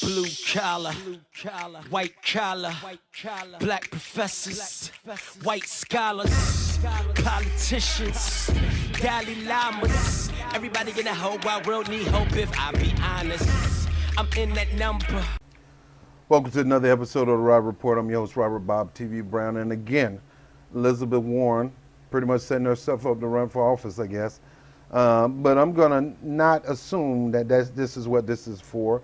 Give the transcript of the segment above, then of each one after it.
Blue collar, white collar, black professors, white scholars, politicians, Dalai Lamas. Everybody in the whole wide world need hope if I be honest. I'm in that number. Welcome to another episode of the Robert Report. I'm your host, Robert BOBTV Brown. And again, Elizabeth Warren pretty much setting herself up to run for office, I guess. But I'm going to not assume that this is what this is for.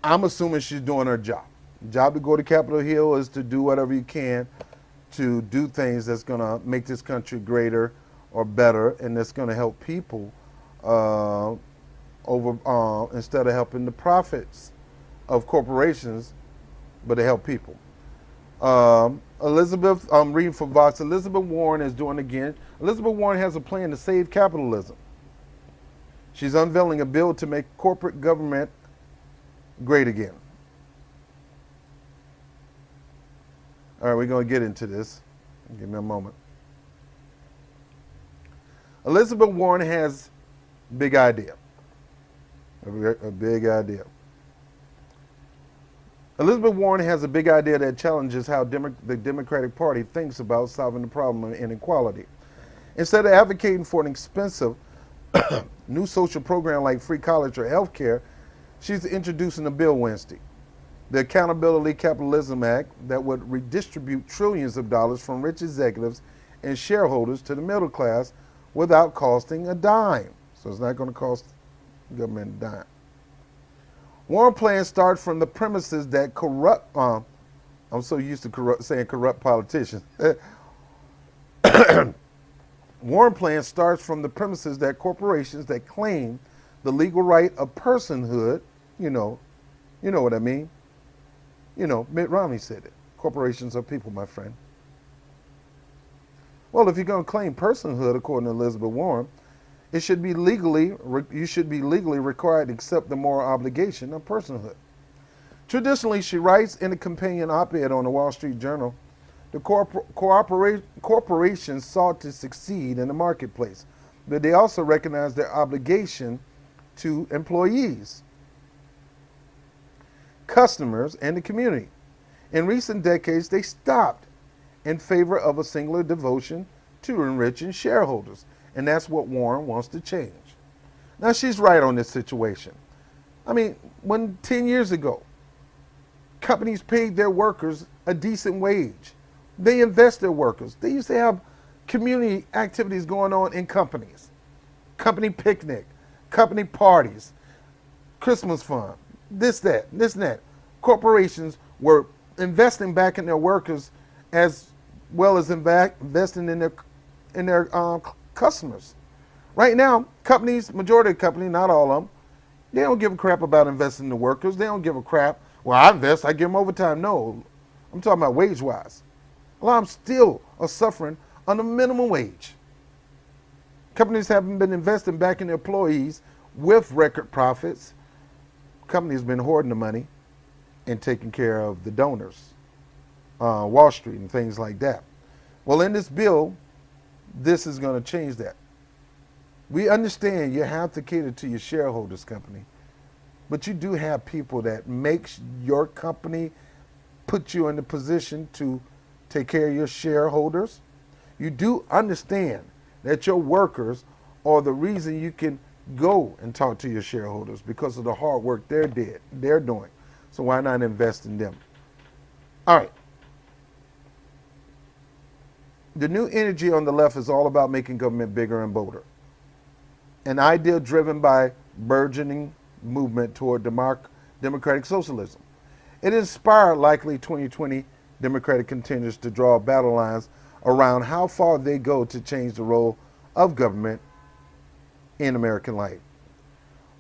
I'm assuming she's doing her job. Job to go to Capitol Hill is to do whatever you can to do things that's going to make this country greater or better, and that's going to help people instead of helping the profits of corporations, but to help people. Elizabeth, I'm reading for Vox. Elizabeth Warren is doing again. Elizabeth Warren has a plan to save capitalism. She's unveiling a bill to make corporate government great again. All right, we're going to get into this. Give me a moment. Elizabeth Warren has a big idea. A big idea. Elizabeth Warren has a big idea that challenges how the Democratic Party thinks about solving the problem of inequality. Instead of advocating for an expensive new social program like free college or health care, she's introducing a bill Wednesday, the Accountability Capitalism Act, that would redistribute trillions of dollars from rich executives and shareholders to the middle class without costing a dime. So it's not going to cost the government a dime. Warren plans start from the premises that I'm so used to saying corrupt politicians. Warren plans starts from the premises that corporations that claim the legal right of personhood, you know what I mean. Mitt Romney said it. Corporations are people, my friend. Well, if you're going to claim personhood, according to Elizabeth Warren, you should be legally required to accept the moral obligation of personhood. Traditionally, she writes in a companion op-ed on the Wall Street Journal, the corporations sought to succeed in the marketplace, but they also recognize their obligation to employees, customers, and the community. In recent decades, they stopped in favor of a singular devotion to enriching shareholders. And that's what Warren wants to change. Now, she's right on this situation. I mean, when 10 years ago, companies paid their workers a decent wage, they invest their workers. They used to have community activities going on in companies, company picnic, company parties, Christmas fund, this and that. Corporations were investing back in their workers as well as investing in their customers. Right now, companies, majority of companies, not all of them, they don't give a crap about investing in the workers. They don't give a crap. Well, I invest, I give them overtime. No, I'm talking about wage-wise. A lot of them still are suffering on the minimum wage. Companies haven't been investing back in their employees with record profits. Companies have been hoarding the money and taking care of the donors, Wall Street and things like that. Well, in this bill, this is going to change that. We understand you have to cater to your shareholders, company, but you do have people that make your company put you in the position to take care of your shareholders. You do understand that your workers are the reason you can go and talk to your shareholders because of the hard work they're doing. So why not invest in them? All right. The new energy on the left is all about making government bigger and bolder. An idea driven by burgeoning movement toward democratic socialism. It inspired likely 2020 Democratic contenders to draw battle lines around how far they go to change the role of government in American life.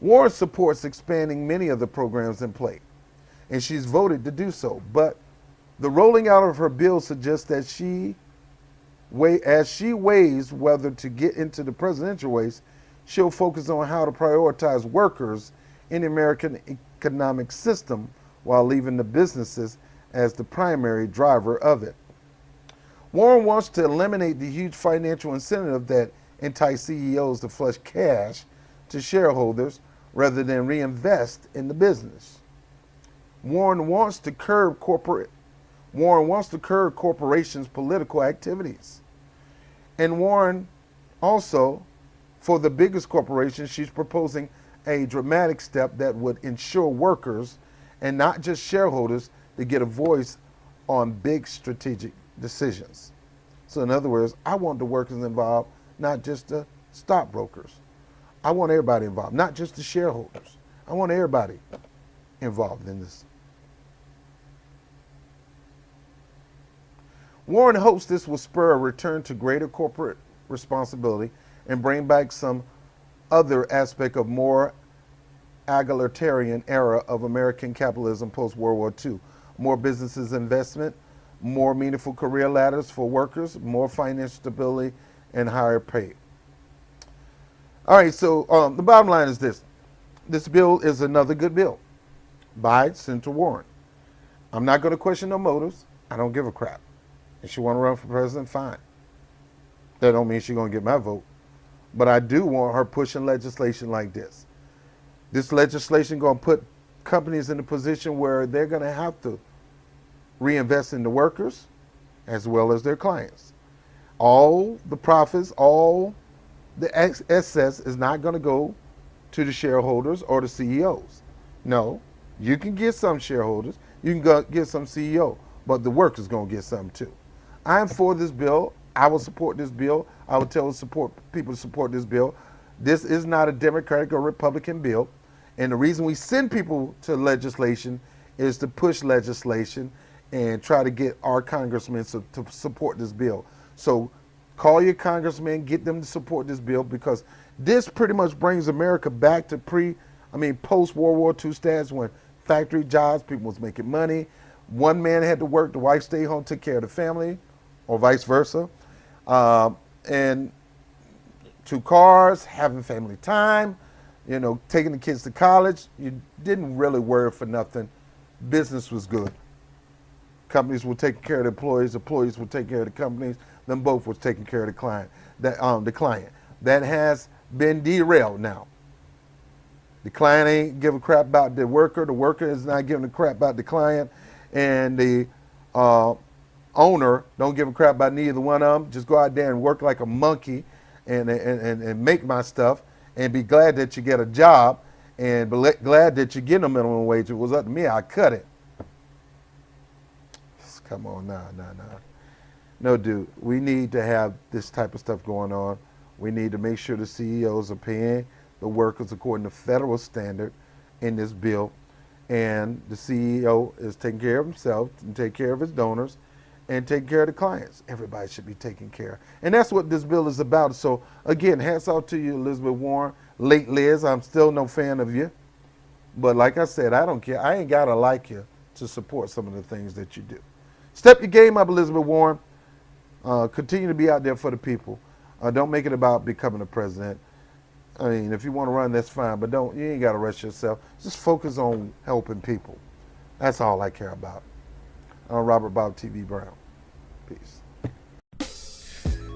Warren supports expanding many of the programs in play, and she's voted to do so. But the rolling out of her bill suggests that as she weighs whether to get into the presidential race, she'll focus on how to prioritize workers in the American economic system while leaving the businesses as the primary driver of it. Warren wants to eliminate the huge financial incentive that entice CEOs to flush cash to shareholders rather than reinvest in the business. Warren wants to curb corporations' political activities. And Warren also, for the biggest corporations, she's proposing a dramatic step that would ensure workers and not just shareholders to get a voice on big strategic decisions. So in other words, I want the workers involved, not just the stockbrokers. I want everybody involved, not just the shareholders. I want everybody involved in this. Warren hopes this will spur a return to greater corporate responsibility and bring back some other aspect of more egalitarian era of American capitalism post-World War II. More businesses investment, more meaningful career ladders for workers, more financial stability, and higher pay. All right, so the bottom line is this. This bill is another good bill by Senator Warren. I'm not going to question her motives. I don't give a crap. If she want to run for president, fine. That don't mean she's going to get my vote. But I do want her pushing legislation like this. This legislation going to put companies in a position where they're going to have to reinvest in the workers as well as their clients. All the profits, all the excess is not going to go to the shareholders or the CEOs. No, you can get some shareholders, you can get some CEO, but the workers going to get some too. I'm for this bill. I will support this bill. I will tell people to support this bill. This is not a Democratic or Republican bill. And the reason we send people to legislation is to push legislation and try to get our congressmen to support this bill. So call your congressmen, get them to support this bill, because this pretty much brings America back to post-World War II status, when factory jobs, people was making money. One man had to work, the wife stayed home, took care of the family, or vice versa. And 2 cars, having family time, taking the kids to college. You didn't really worry for nothing. Business was good. Companies were taking care of the employees were taking care of the companies, them both was taking care of the client. That has been derailed now. The client ain't give a crap about the worker is not giving a crap about the client, and the owner don't give a crap about neither one of them. Just go out there and work like a monkey and make my stuff, and be glad that you get a job, and glad that you get a minimum wage. If it was up to me, I'd cut it. Come on, nah. No, dude, we need to have this type of stuff going on. We need to make sure the CEOs are paying the workers according to federal standard in this bill, and the CEO is taking care of himself and take care of his donors and take care of the clients. Everybody should be taken care of. And that's what this bill is about. So again, hats off to you, Elizabeth Warren. Late Liz, I'm still no fan of you. But like I said, I don't care. I ain't got to like you to support some of the things that you do. Step your game up, Elizabeth Warren. Continue to be out there for the people. Don't make it about becoming a president. I mean, if you want to run, that's fine, but you ain't got to rush yourself. Just focus on helping people. That's all I care about. I'm Robert BOBTV Brown. Peace.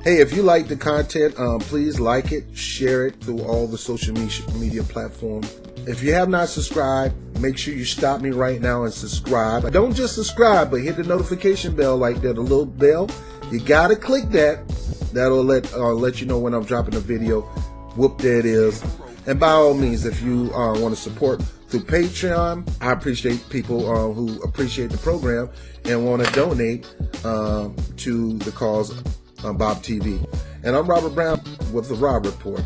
Hey, if you like the content, please like it, share it through all the social media platforms. If you have not subscribed, make sure you stop me right now and subscribe. Don't just subscribe, but hit the notification bell like that, a little bell. You gotta click that. That'll let you know when I'm dropping a video. Whoop, there it is. And by all means, if you want to support through Patreon, I appreciate people who appreciate the program and want to donate to the cause on Bob TV. And I'm Robert Brown with the Rob Report.